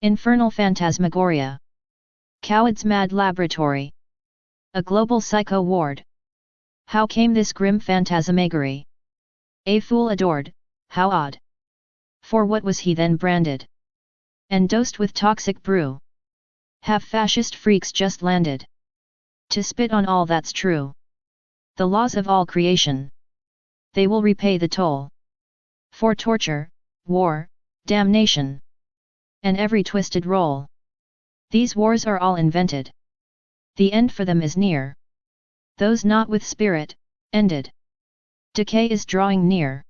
Infernal Phantasmagoria. CowID's mad laboratory. A global psycho ward. How came this grim phantasmagory? A fool adored, how odd. For what was he then branded? And dosed with toxic brew. Have fascist freaks just landed to spit on all that's true. The laws of all creation. They will repay the toll. For torture, war, damnation. And every twisted role. These wars are all invented. The end for them is near. Those not with spirit, ended. Decay is drawing near.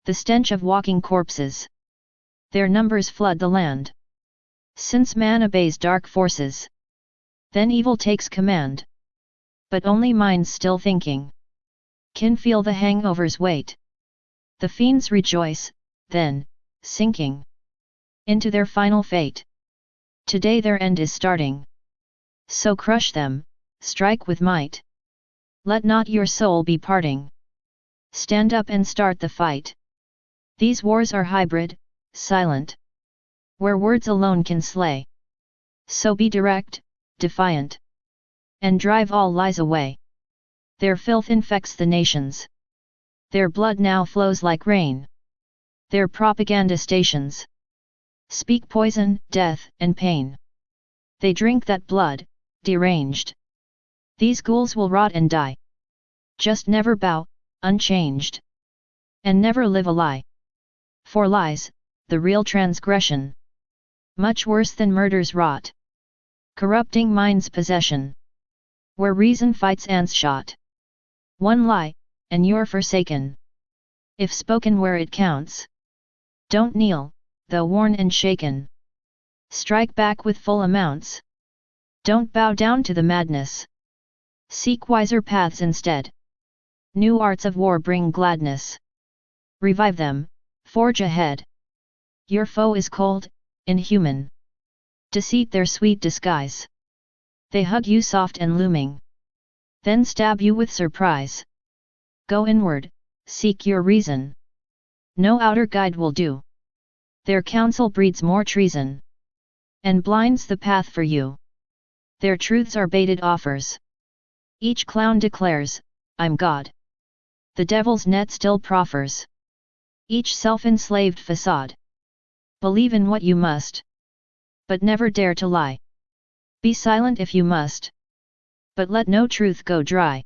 The stench of walking corpses. Their numbers flood the land. Since man obeys dark forces. Then evil takes command. But only minds still thinking can feel the hangover's weight. The fiends rejoice, then, sinking into their final fate. Today their end is starting. So crush them, strike with might. Let not your soul be parting. Stand up and start the fight. These wars are hybrid, silent. Where words alone can slay. So be direct, defiant. And drive all lies away. Their filth infects the nations. Their blood now flows like rain. Their propaganda stations speak poison, death, and pain. They drink that blood, deranged. These ghouls will rot and die. Just never bow, unchanged. And never live a lie. For lies, the real transgression. Much worse than murders wrought. Corrupting mind's possession. Where reason fights ants shot. One lie, and you're forsaken. If spoken where it counts. Don't kneel, though worn and shaken. Strike back with full amounts. Don't bow down to the madness. Seek wiser paths instead. New arts of war bring gladness. Revive them, forge ahead. Your foe is cold, inhuman. Deceit their sweet disguise. They hug you soft and looming. Then stab you with surprise. Go inward, seek your reason. No outer guide will do. Their counsel breeds more treason. And blinds the path for you. Their truths are baited offers. Each clown declares, I'm God. The devil's net still proffers. Each self-enslaved facade. Believe in what you must. But never dare to lie. Be silent if you must. But let no truth go dry.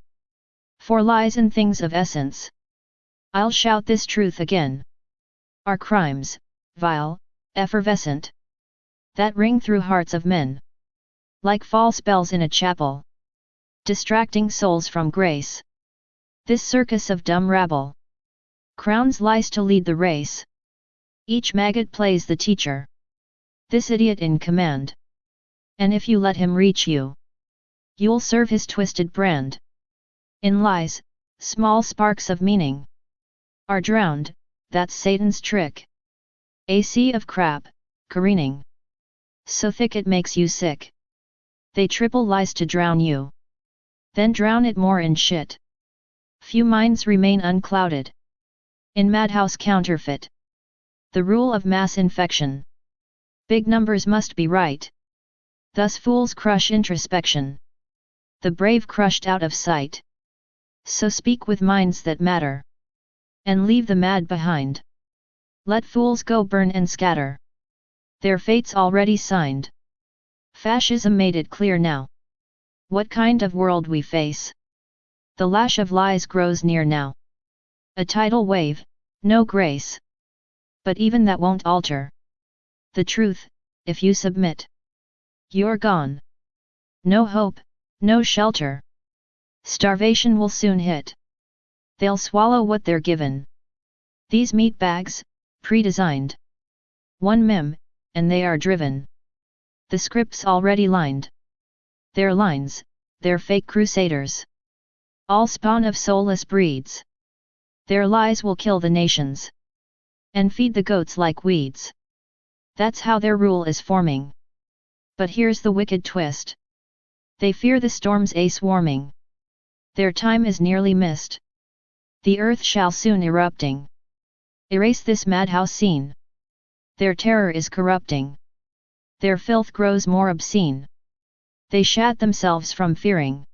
For lies and things of essence. I'll shout this truth again. Are crimes, vile, effervescent. That ring through hearts of men. Like false bells in a chapel. Distracting souls from grace. This circus of dumb rabble. Crowns lies to lead the race. Each maggot plays the teacher. This idiot in command. And if you let him reach you, you'll serve his twisted brand. In lies, small sparks of meaning are drowned, that's Satan's trick. A sea of crap, careening. So thick it makes you sick. They triple lies to drown you. Then drown it more in shit. Few minds remain unclouded. In madhouse counterfeit. The rule of mass infection. Big numbers must be right. Thus fools crush introspection. The brave crushed out of sight. So speak with minds that matter. And leave the mad behind. Let fools go burn and scatter. Their fate's already signed. Fascism made it clear now. What kind of world we face. The lash of lies grows near now. A tidal wave, no grace. But even that won't alter the truth, if you submit. You're gone. No hope, no shelter. Starvation will soon hit. They'll swallow what they're given. These meat bags, pre-designed. One mem, and they are driven. The script's already lined. Their lines, they're fake crusaders. All spawn of soulless breeds. Their lies will kill the nations. And feed the goats like weeds. That's how their rule is forming. But here's the wicked twist. They fear the storm's swarming. Their time is nearly missed. The earth shall soon erupting. Erase this madhouse scene. Their terror is corrupting. Their filth grows more obscene. They shat themselves from fearing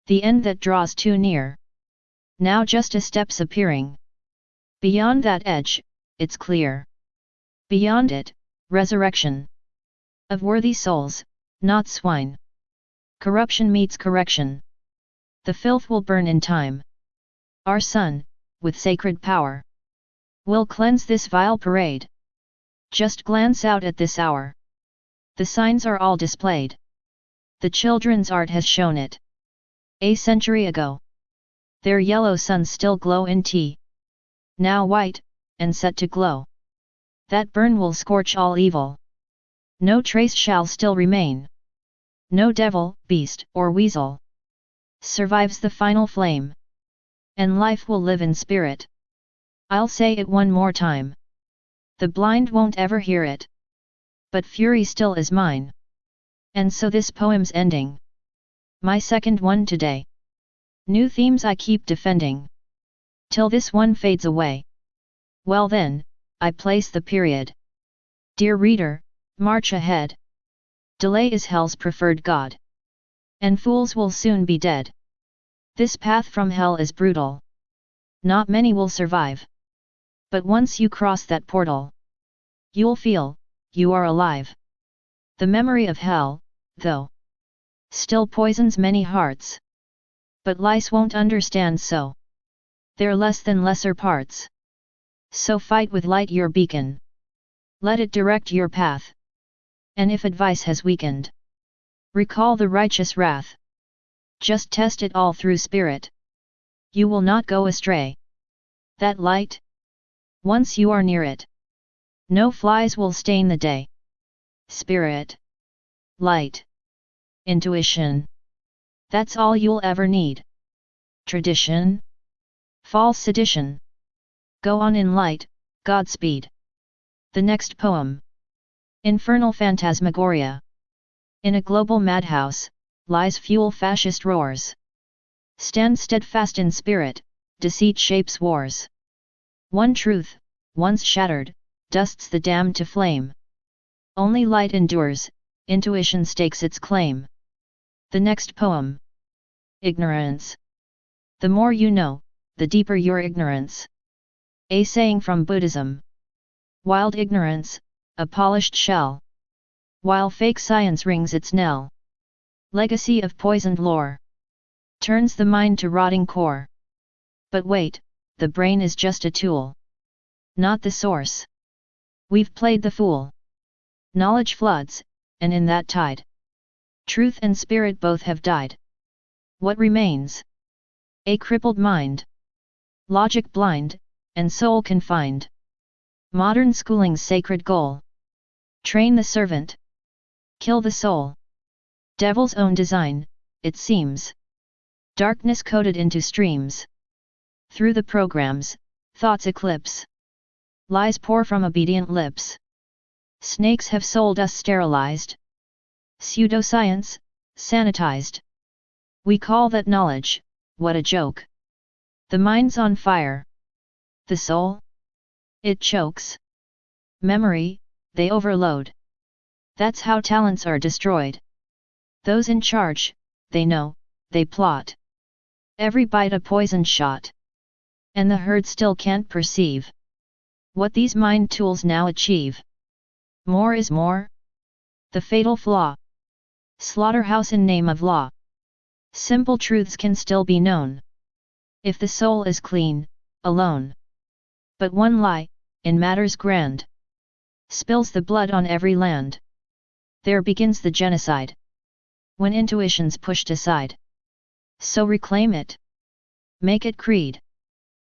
the end that draws too near. Now just a step's appearing. Beyond that edge, it's clear. Beyond it, resurrection of worthy souls, not swine. Corruption meets correction. The filth will burn in time. Our Son, with sacred power, will cleanse this vile parade. Just glance out at this hour. The signs are all displayed. The children's art has shown it. A century ago. Their yellow suns still glow in tea. Now white, and set to glow. That burn will scorch all evil. No trace shall still remain. No devil, beast, or weasel survives the final flame. And life will live in spirit. I'll say it one more time. The blind won't ever hear it. But fury still is mine. And so this poem's ending. My second one today. New themes I keep defending. Till this one fades away. Well then, I place the period. Dear reader, march ahead. Delay is hell's preferred god. And fools will soon be dead. This path from hell is brutal. Not many will survive. But once you cross that portal, you'll feel, you are alive. The memory of hell, though, still poisons many hearts. But lice won't understand so. They're less than lesser parts. So fight with light your beacon. Let it direct your path. And if advice has weakened, recall the righteous wrath. Just test it all through spirit. You will not go astray. That light? Once you are near it, no flies will stain the day. Spirit. Light. Intuition. That's all you'll ever need. Tradition? False sedition. Go on in light, Godspeed. The next poem. Infernal Phantasmagoria. In a global madhouse, lies fuel fascist roars. Stand steadfast in spirit, deceit shapes wars. One truth, once shattered, dusts the damned to flame. Only light endures, intuition stakes its claim. The next poem. Ignorance. The more you know, the deeper your ignorance. A saying from Buddhism. Wild ignorance, a polished shell. While fake science rings its knell. Legacy of poisoned lore. Turns the mind to rotting core. But wait, the brain is just a tool. Not the source. We've played the fool. Knowledge floods, and in that tide, truth and spirit both have died. What remains? A crippled mind. Logic blind, and soul confined. Modern schooling's sacred goal. Train the servant. Kill the soul. Devil's own design, it seems. Darkness coded into streams. Through the programs, thoughts eclipse. Lies pour from obedient lips. Snakes have sold us sterilized. Pseudoscience, sanitized. We call that knowledge, what a joke. The mind's on fire. The soul? It chokes. Memory, they overload. That's how talents are destroyed. Those in charge, they know, they plot. Every bite a poison shot. And the herd still can't perceive what these mind tools now achieve. More is more. The fatal flaw. Slaughterhouse in name of law. Simple truths can still be known. If the soul is clean, alone. But one lie, in matters grand, spills the blood on every land. There begins the genocide. When intuition's pushed aside. So reclaim it. Make it creed.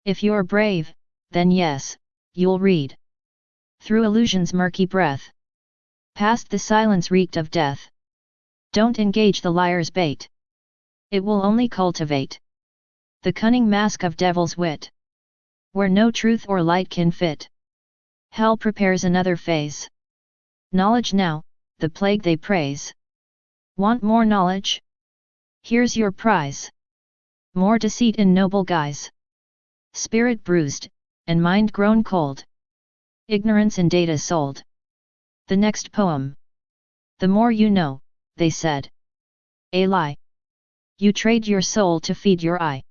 If you're brave, then yes, you'll read. Through illusion's murky breath. Past the silence reeked of death. Don't engage the liar's bait. It will only cultivate the cunning mask of devil's wit. Where no truth or light can fit. Hell prepares another phase. Knowledge now, the plague they praise. Want more knowledge? Here's your prize. More deceit in noble guise. Spirit bruised, and mind grown cold. Ignorance in data sold. The next poem. The more you know, they said. A lie. You trade your soul to feed your eye.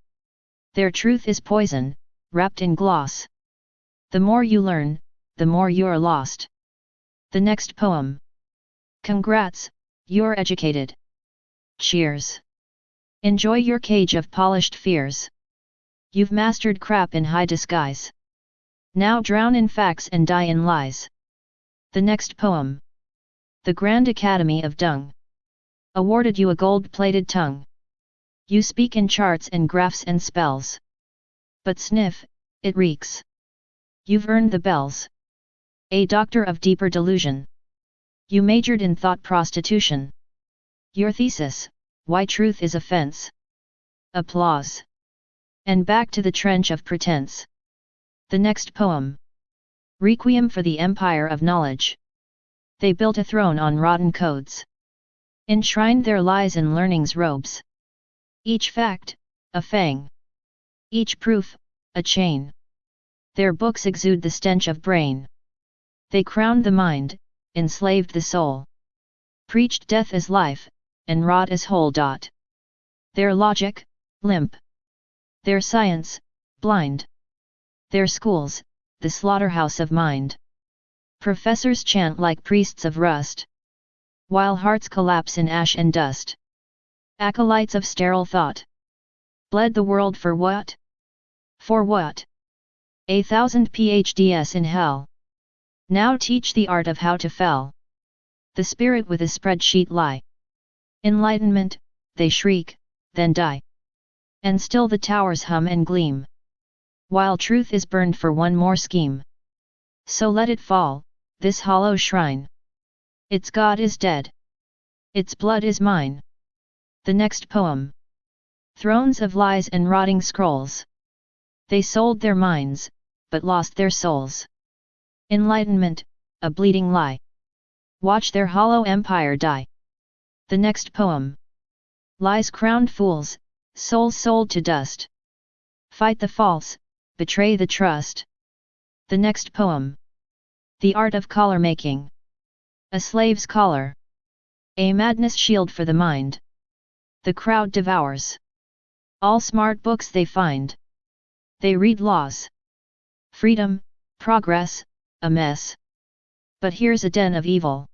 Their truth is poison, wrapped in gloss. The more you learn, the more you're lost. The next poem. Congrats, you're educated. Cheers. Enjoy your cage of polished fears. You've mastered crap in high disguise. Now drown in facts and die in lies. The next poem. The Grand Academy of Dung awarded you a gold-plated tongue. You speak in charts and graphs and spells. But sniff, it reeks. You've earned the bells. A doctor of deeper delusion. You majored in thought prostitution. Your thesis, why truth is a fence. Applause. And back to the trench of pretense. The next poem. Requiem for the Empire of Knowledge. They built a throne on rotten codes. Enshrined their lies in learning's robes. Each fact, a fang. Each proof, a chain. Their books exude the stench of brain. They crowned the mind, enslaved the soul. Preached death as life, and rot as whole. Their logic, limp. Their science, blind. Their schools, the slaughterhouse of mind. Professors chant like priests of rust, while hearts collapse in ash and dust. Acolytes of sterile thought bled the world for what? For what? 1,000 PhDs in hell. Now teach the art of how to fell the spirit with a spreadsheet lie. Enlightenment, they shriek, then die. And still the towers hum and gleam, while truth is burned for one more scheme. So let it fall, this hollow shrine. Its God is dead. Its blood is mine. The next poem. Thrones of lies and rotting scrolls. They sold their minds, but lost their souls. Enlightenment, a bleeding lie. Watch their hollow empire die. The next poem. Lies crowned fools, souls sold to dust. Fight the false, betray the trust. The next poem. The art of collar making. A slave's collar. A madness shield for the mind. The crowd devours. All smart books they find. They read laws. Freedom, progress, a mess. But here's a den of evil.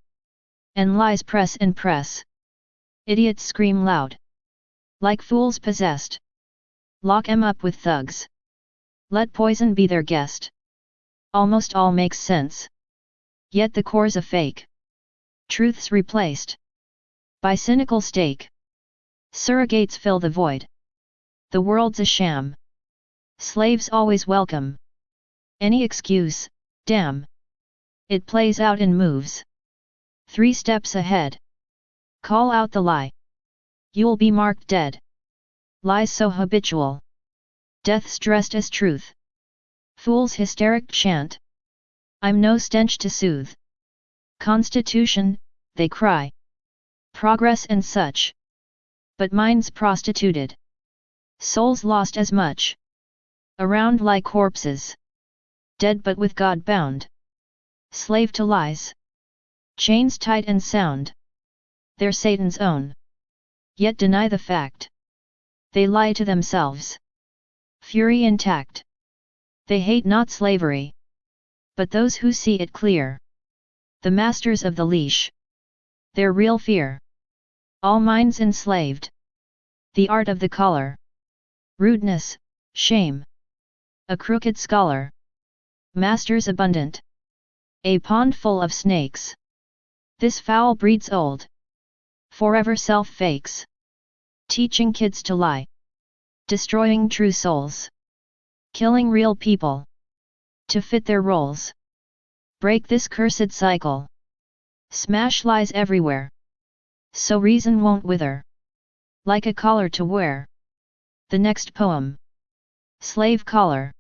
And lies press and press. Idiots scream loud. Like fools possessed. Lock 'em up with thugs. Let poison be their guest. Almost all makes sense. Yet the core's a fake. Truth's replaced by cynical stake. Surrogates fill the void. The world's a sham. Slaves always welcome. Any excuse, damn. It plays out in moves. 3 steps ahead. Call out the lie. You'll be marked dead. Lies so habitual. Death's dressed as truth. Fools hysteric chant. I'm no stench to soothe. Constitution, they cry. Progress and such. But minds prostituted. Souls lost as much. Around lie corpses. Dead but with God bound. Slave to lies. Chains tight and sound. They're Satan's own. Yet deny the fact. They lie to themselves. Fury intact. They hate not slavery, but those who see it clear. The masters of the leash. Their real fear. All minds enslaved. The art of the collar. Rudeness, shame. A crooked scholar. Masters abundant. A pond full of snakes. This foul breed's old. Forever self-fakes. Teaching kids to lie. Destroying true souls. Killing real people. To fit their roles. Break this cursed cycle. Smash lies everywhere. So reason won't wither. Like a collar to wear. The next poem. Slave collar.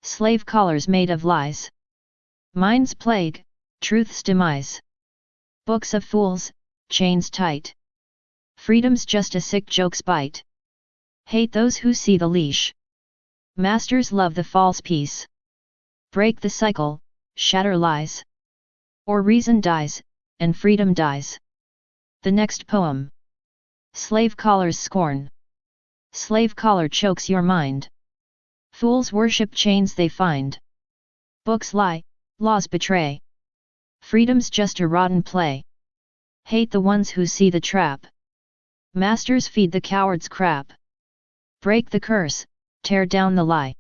Slave collars made of lies. Mind's plague, truth's demise. Books of fools, chains tight. Freedom's just a sick joke's bite. Hate those who see the leash. Masters love the false peace. Break the cycle, shatter lies. Or reason dies, and freedom dies. The next poem. Slave collar's scorn. Slave collar chokes your mind. Fools worship chains they find. Books lie, laws betray. Freedom's just a rotten play. Hate the ones who see the trap. Masters feed the cowards crap. Break the curse, tear down the lie.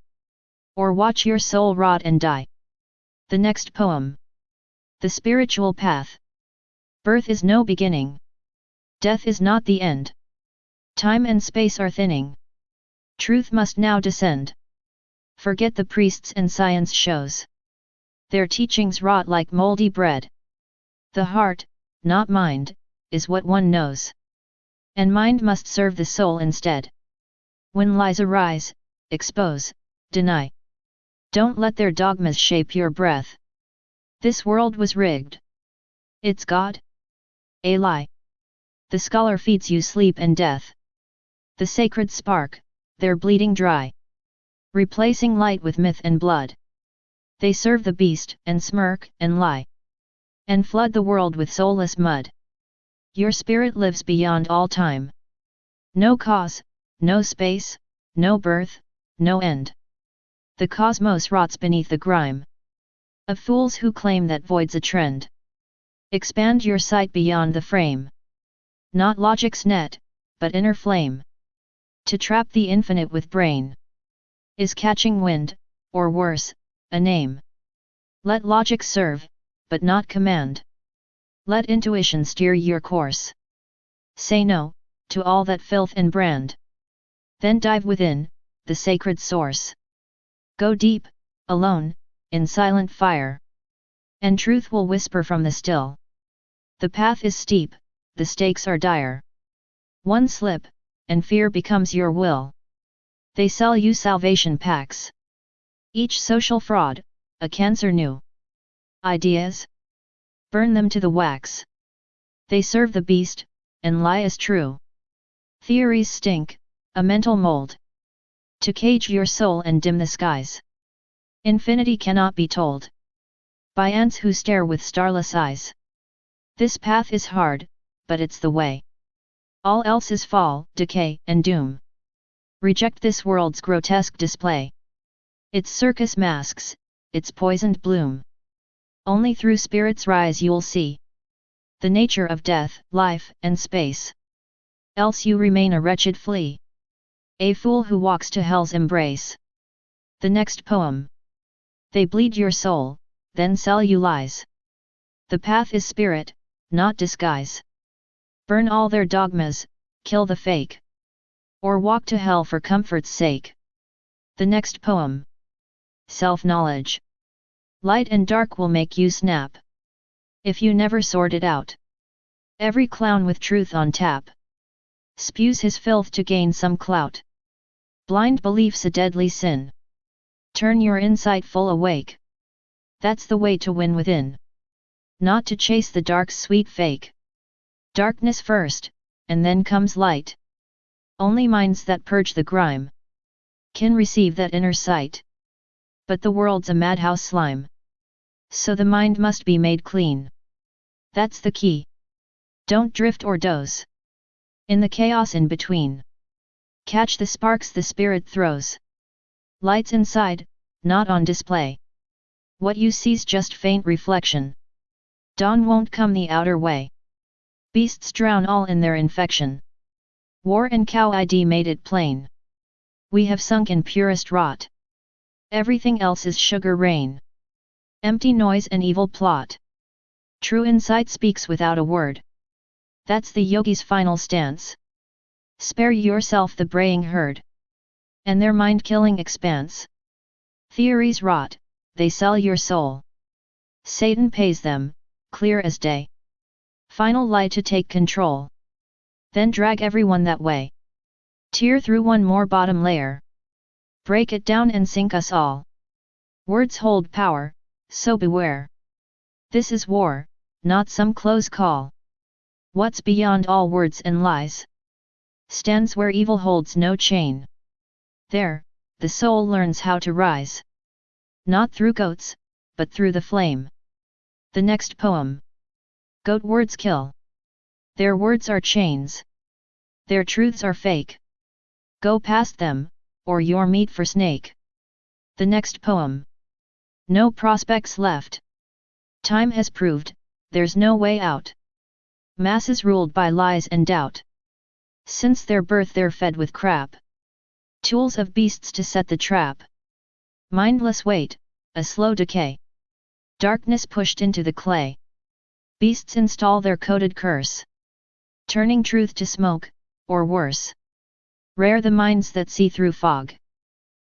Or watch your soul rot and die. The next poem. The spiritual path. Birth is no beginning. Death is not the end. Time and space are thinning. Truth must now descend. Forget the priests and science shows. Their teachings rot like moldy bread. The heart, not mind, is what one knows. And mind must serve the soul instead. When lies arise, expose, deny. Don't let their dogmas shape your breath. This world was rigged. It's God? A lie. The scholar feeds you sleep and death. The sacred spark, they're bleeding dry. Replacing light with myth and blood. They serve the beast, and smirk, and lie. And flood the world with soulless mud. Your spirit lives beyond all time. No cause, no space, no birth, no end. The cosmos rots beneath the grime of fools who claim that void's a trend. Expand your sight beyond the frame. Not logic's net, but inner flame. To trap the infinite with brain is catching wind, or worse, a name. Let logic serve, but not command. Let intuition steer your course. Say no to all that filth and brand. Then dive within the sacred source. Go deep, alone, in silent fire. And truth will whisper from the still. The path is steep, the stakes are dire. One slip, and fear becomes your will. They sell you salvation packs. Each social fraud, a cancer new. Ideas? Burn them to the wax. They serve the beast, and lie is true. Theories stink, a mental mold. To cage your soul and dim the skies. Infinity cannot be told by ants who stare with starless eyes. This path is hard, but it's the way. All else is fall, decay, and doom. Reject this world's grotesque display. Its circus masks, its poisoned bloom. Only through spirit's rise you'll see the nature of death, life, and space. Else you remain a wretched flea. A fool who walks to hell's embrace. The next poem. They bleed your soul, then sell you lies. The path is spirit, not disguise. Burn all their dogmas, kill the fake. Or walk to hell for comfort's sake. The next poem. Self-knowledge. Light and dark will make you snap. If you never sort it out. Every clown with truth on tap spews his filth to gain some clout. Blind belief's a deadly sin. Turn your insight full awake. That's the way to win within. Not to chase the dark's sweet fake. Darkness first, and then comes light. Only minds that purge the grime can receive that inner sight. But the world's a madhouse slime. So the mind must be made clean. That's the key. Don't drift or doze in the chaos in between. Catch the sparks the spirit throws. Lights inside, not on display. What you see's just faint reflection. Dawn won't come the outer way. Beasts drown all in their infection. War and CowID made it plain. We have sunk in purest rot. Everything else is sugar rain. Empty noise and evil plot. True insight speaks without a word. That's the yogi's final stance. Spare yourself the braying herd. And their mind-killing expanse. Theories rot, they sell your soul. Satan pays them, clear as day. Final lie to take control. Then drag everyone that way. Tear through one more bottom layer. Break it down and sink us all. Words hold power, so beware. This is war, not some close call. What's beyond all words and lies stands where evil holds no chain. There, the soul learns how to rise. Not through goats, but through the flame. The next poem. Goat words kill. Their words are chains. Their truths are fake. Go past them, or you're meat for snake. The next poem. No prospects left. Time has proved, there's no way out. Masses ruled by lies and doubt. Since their birth they're fed with crap. Tools of beasts to set the trap. Mindless weight, a slow decay. Darkness pushed into the clay. Beasts install their coded curse. Turning truth to smoke, or worse. Rare the minds that see through fog.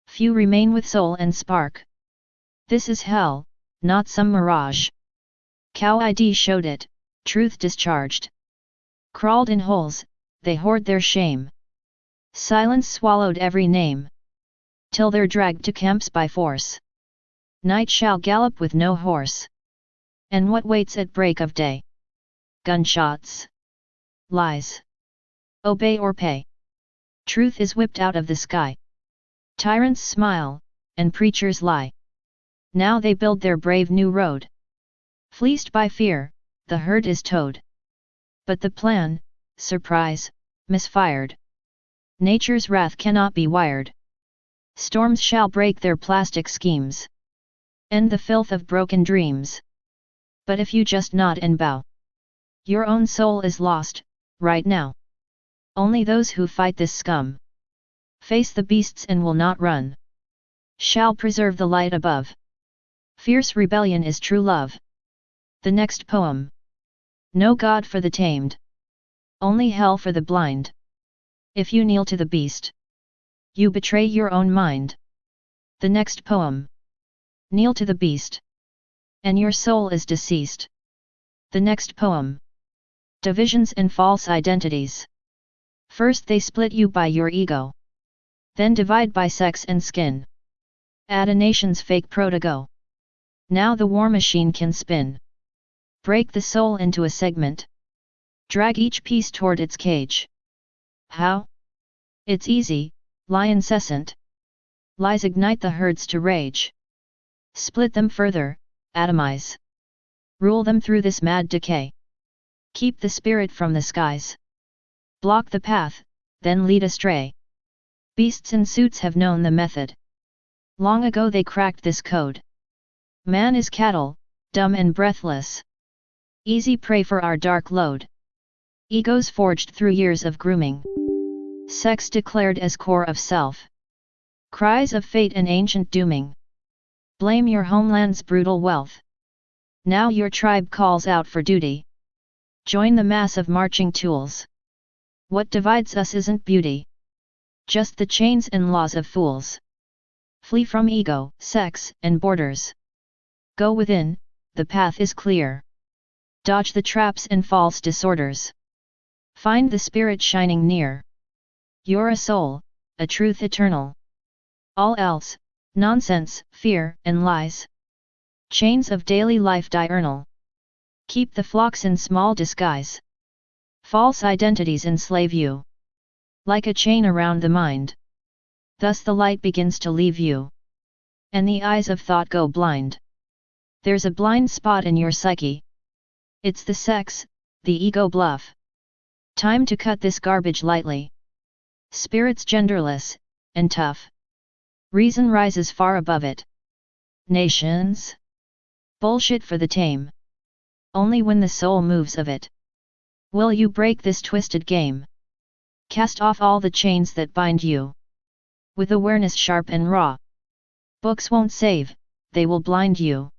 Few remain with soul and spark. This is hell, not some mirage. CowID showed it, truth discharged. Crawled in holes, they hoard their shame. Silence swallowed every name. Till they're dragged to camps by force. Night shall gallop with no horse. And what waits at break of day? Gunshots. Lies. Obey or pay. Truth is whipped out of the sky. Tyrants smile, and preachers lie. Now they build their brave new road. Fleeced by fear, the herd is towed. But the plan, surprise, misfired. Nature's wrath cannot be wired. Storms shall break their plastic schemes. End the filth of broken dreams. But if you just nod and bow, your own soul is lost, right now. Only those who fight this scum, face the beasts and will not run, shall preserve the light above. Fierce rebellion is true love. The next poem. No God for the tamed. Only hell for the blind. If you kneel to the beast, you betray your own mind. The next poem. Kneel to the beast, and your soul is deceased. The next poem. Divisions and false identities. First they split you by your ego. Then divide by sex and skin. Add a nation's fake protego. Now the war machine can spin. Break the soul into a segment. Drag each piece toward its cage. How? It's easy, lie incessant. Lies ignite the herds to rage. Split them further, atomize. Rule them through this mad decay. Keep the spirit from the skies. Block the path, then lead astray. Beasts in suits have known the method. Long ago they cracked this code. Man is cattle, dumb and breathless. Easy prey for our dark load. Egos forged through years of grooming. Sex declared as core of self. Cries of fate and ancient dooming. Blame your homeland's brutal wealth. Now your tribe calls out for duty. Join the mass of marching tools. What divides us isn't beauty, just the chains and laws of fools. Flee from ego, sex, and borders. Go within, the path is clear. Dodge the traps and false disorders. Find the spirit shining near. You're a soul, a truth eternal. All else, nonsense, fear, and lies. Chains of daily life diurnal. Keep the flocks in small disguise. False identities enslave you. Like a chain around the mind. Thus the light begins to leave you. And the eyes of thought go blind. There's a blind spot in your psyche. It's the sex, the ego bluff. Time to cut this garbage lightly. Spirit's genderless, and tough. Reason rises far above it. Nations? Bullshit for the tame. Only when the soul moves of it. Will you break this twisted game? Cast off all the chains that bind you. With awareness sharp and raw. Books won't save, they will blind you.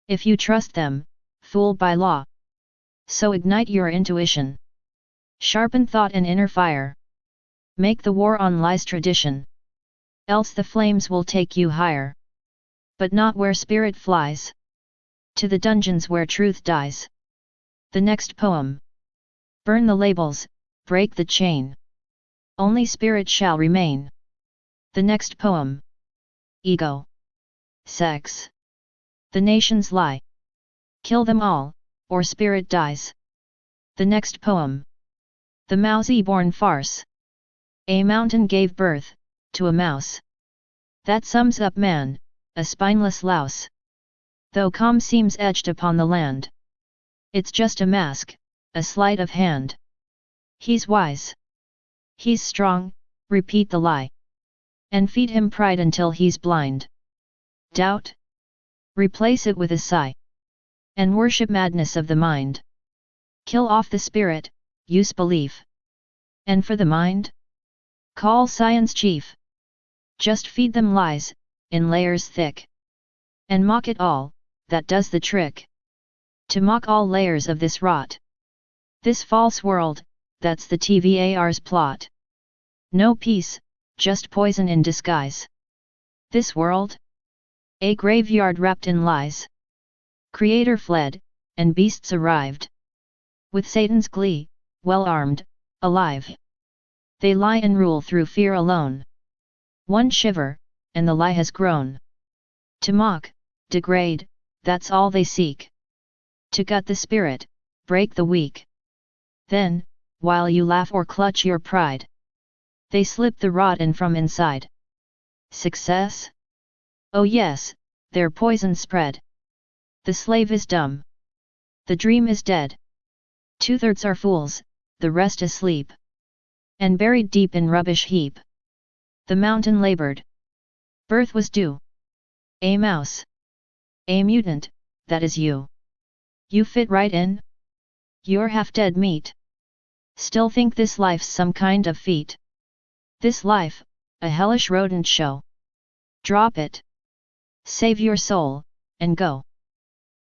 If you trust them, fool by law. So ignite your intuition. Sharpen thought and inner fire. Make the war on lies tradition. Else the flames will take you higher. But not where spirit flies. To the dungeons where truth dies. The next poem. Burn the labels, break the chain. Only spirit shall remain. The next poem. Ego. Sex. The nations lie. Kill them all, or spirit dies. The next poem. The mousy-born farce. A mountain gave birth to a mouse. That sums up man, a spineless louse. Though calm seems etched upon the land. It's just a mask, a sleight of hand. He's wise. He's strong, repeat the lie. And feed him pride until he's blind. Doubt? Replace it with a sigh. And worship madness of the mind. Kill off the spirit, use belief. And for the mind? Call science chief. Just feed them lies, in layers thick. And mock it all, that does the trick. To mock all layers of this rot. This false world, that's the TVAR's plot. No peace, just poison in disguise. This world? A graveyard wrapped in lies. Creator fled, and beasts arrived. With Satan's glee, well armed, alive. They lie and rule through fear alone. One shiver, and the lie has grown. To mock, degrade, that's all they seek. To gut the spirit, break the weak. Then, while you laugh or clutch your pride, they slip the rotten from inside. Success? Oh yes, their poison spread. The slave is dumb. The dream is dead. 2/3 are fools, the rest asleep. And buried deep in rubbish heap. The mountain labored. Birth was due. A mouse. A mutant, that is you. You fit right in? You're half dead meat. Still think this life's some kind of feat. This life, a hellish rodent show. Drop it. Save your soul, and go.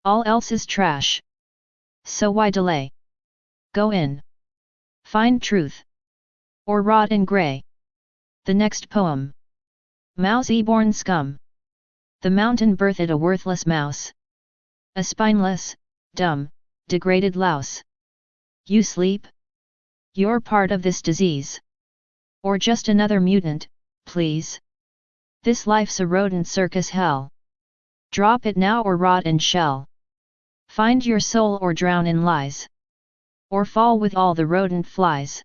All else is trash. So why delay? Go in. Find truth. Or rot in grey. The next poem. Mousy-born scum. The mountain birthed a worthless mouse. A spineless, dumb, degraded louse. You sleep? You're part of this disease. Or just another mutant, please. This life's a rodent circus hell. Drop it now or rot in shell. Find your soul or drown in lies. Or fall with all the rodent flies.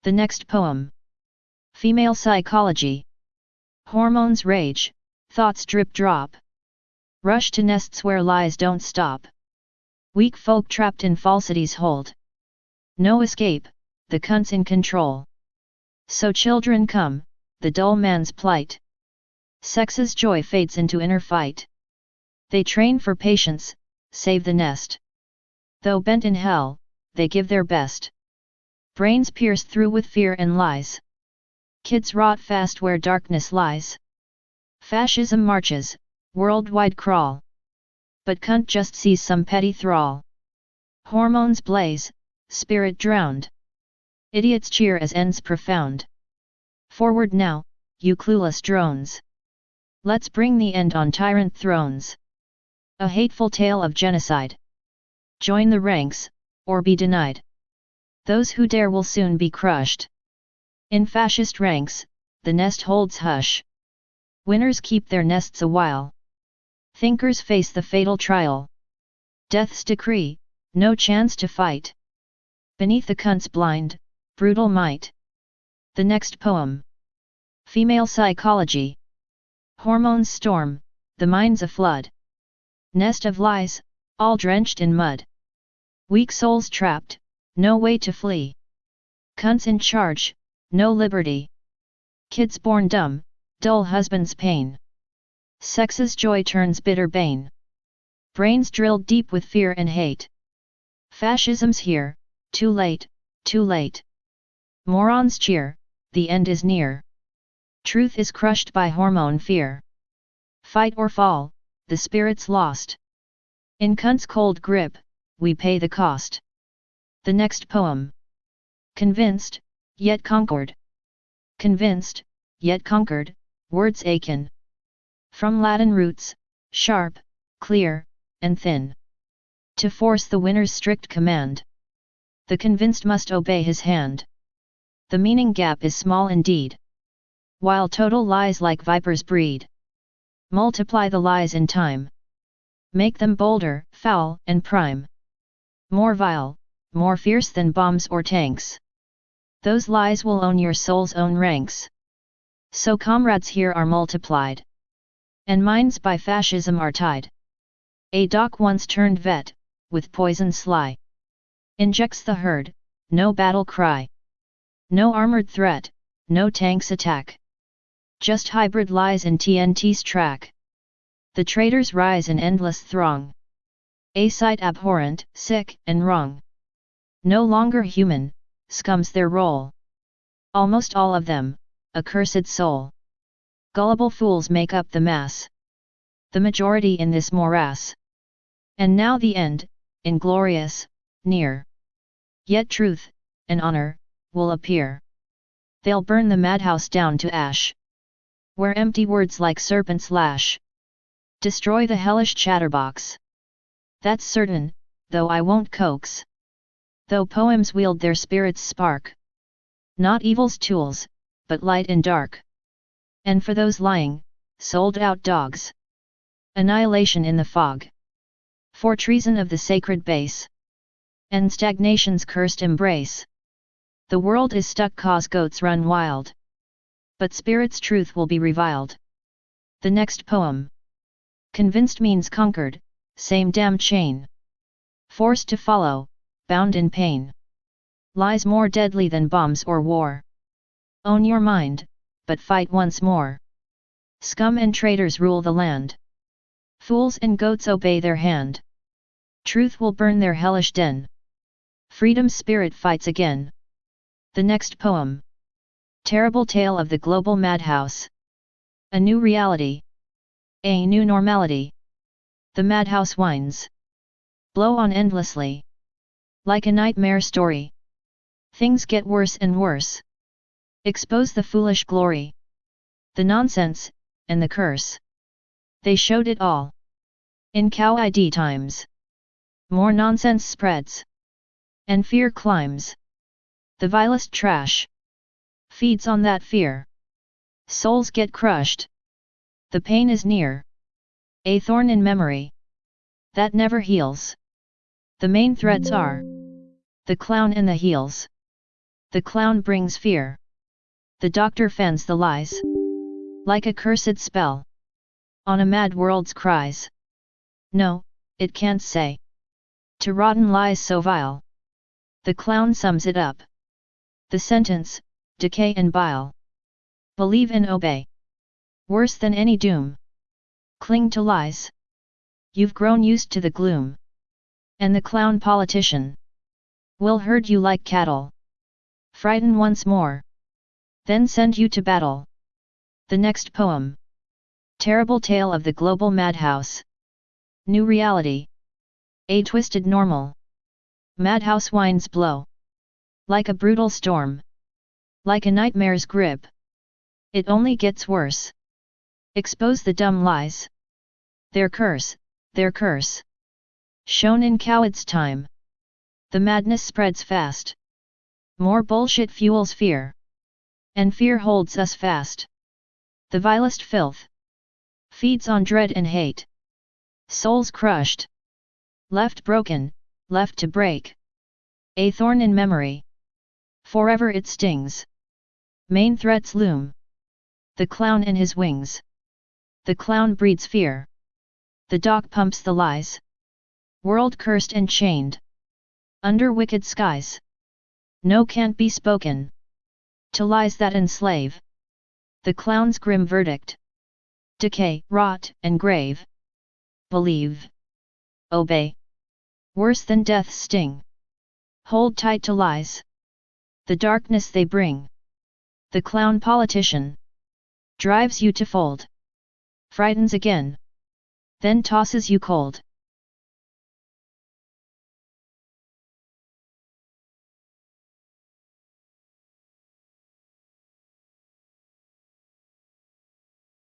The next poem. Female psychology. Hormones rage, thoughts drip drop. Rush to nests where lies don't stop. Weak folk trapped in falsities hold. No escape, the cunt's in control. So children come, the dull man's plight. Sex's joy fades into inner fight. They train for patience, save the nest. Though bent in hell, they give their best. Brains pierced through with fear and lies. Kids rot fast where darkness lies. Fascism marches, worldwide crawl. But cunt just sees some petty thrall. Hormones blaze, spirit drowned. Idiots cheer as ends profound. Forward now, you clueless drones. Let's bring the end on tyrant thrones. A hateful tale of genocide. Join the ranks, or be denied. Those who dare will soon be crushed. In fascist ranks, the nest holds hush. Winners keep their nests a while. Thinkers face the fatal trial. Death's decree, no chance to fight. Beneath the cunt's blind, brutal might. The next poem. Female psychology. Hormones storm, the mind's a flood. Nest of lies, all drenched in mud. Weak souls trapped, no way to flee. Cunts in charge, no liberty. Kids born dumb, dull husband's pain. Sex's joy turns bitter bane. Brains drilled deep with fear and hate. Fascism's here, too late, too late. Morons cheer, the end is near. Truth is crushed by hormone fear. Fight or fall, the spirit's lost. In cunt's cold grip, we pay the cost. The next poem. Convinced, yet conquered. Convinced, yet conquered, words akin. From Latin roots, sharp, clear, and thin. To force the winner's strict command. The convinced must obey his hand. The meaning gap is small indeed. While total lies like vipers breed. Multiply the lies in time. Make them bolder, foul, and prime. More vile, more fierce than bombs or tanks. Those lies will own your soul's own ranks. So comrades here are multiplied. And minds by fascism are tied. A doc once turned vet, with poison sly. Injects the herd, no battle cry. No armored threat, no tanks attack. Just hybrid lies in TNT's track. The traitors rise in endless throng. A sight abhorrent, sick, and wrong. No longer human, scums their role. Almost all of them, accursed soul. Gullible fools make up the mass. The majority in this morass. And now the end, inglorious, near. Yet truth, and honor, will appear. They'll burn the madhouse down to ash. Where empty words like serpents lash. Destroy the hellish chatterbox. That's certain, though I won't coax. Though poems wield their spirit's spark. Not evil's tools, but light and dark. And for those lying, sold-out dogs. Annihilation in the fog. For treason of the sacred base. And stagnation's cursed embrace. The world is stuck 'cause goats run wild. But spirit's truth will be reviled. The next poem. Convinced means conquered, same damn chain. Forced to follow, bound in pain. Lies more deadly than bombs or war. Own your mind, but fight once more. Scum and traitors rule the land. Fools and goats obey their hand. Truth will burn their hellish den. Freedom's spirit fights again. The next poem. Terrible tale of the global madhouse. A new reality. A new normality. The madhouse winds. Blow on endlessly. Like a nightmare story. Things get worse and worse. Expose the foolish glory. The nonsense, and the curse. They showed it all. In CowID times. More nonsense spreads. And fear climbs. The vilest trash. Feeds on that fear. Souls get crushed. The pain is near. A thorn in memory. That never heals. The main threats are. The clown and the heels. The clown brings fear. The doctor fends the lies. Like a cursed spell. On a mad world's cries. No, it can't say. To rotten lies so vile. The clown sums it up. The sentence, decay and bile. Believe and obey. Worse than any doom. Cling to lies. You've grown used to the gloom. And the clown politician will herd you like cattle. Frighten once more. Then send you to battle. The next poem. Terrible tale of the global madhouse. New reality. A twisted normal. Madhouse winds blow. Like a brutal storm. Like a nightmare's grip. It only gets worse. Expose the dumb lies. Their curse, their curse. Shown in CowID's time. The madness spreads fast. More bullshit fuels fear. And fear holds us fast. The vilest filth. Feeds on dread and hate. Souls crushed. Left broken, left to break. A thorn in memory. Forever it stings. Main threats loom. The clown and his wings. The clown breeds fear. The doc pumps the lies. World cursed and chained. Under wicked skies. No can't be spoken. To lies that enslave. The clown's grim verdict. Decay, rot, and grave. Believe. Obey. Worse than death's sting. Hold tight to lies. The darkness they bring. The clown politician. Drives you to fold. Frightens again. Then tosses you cold.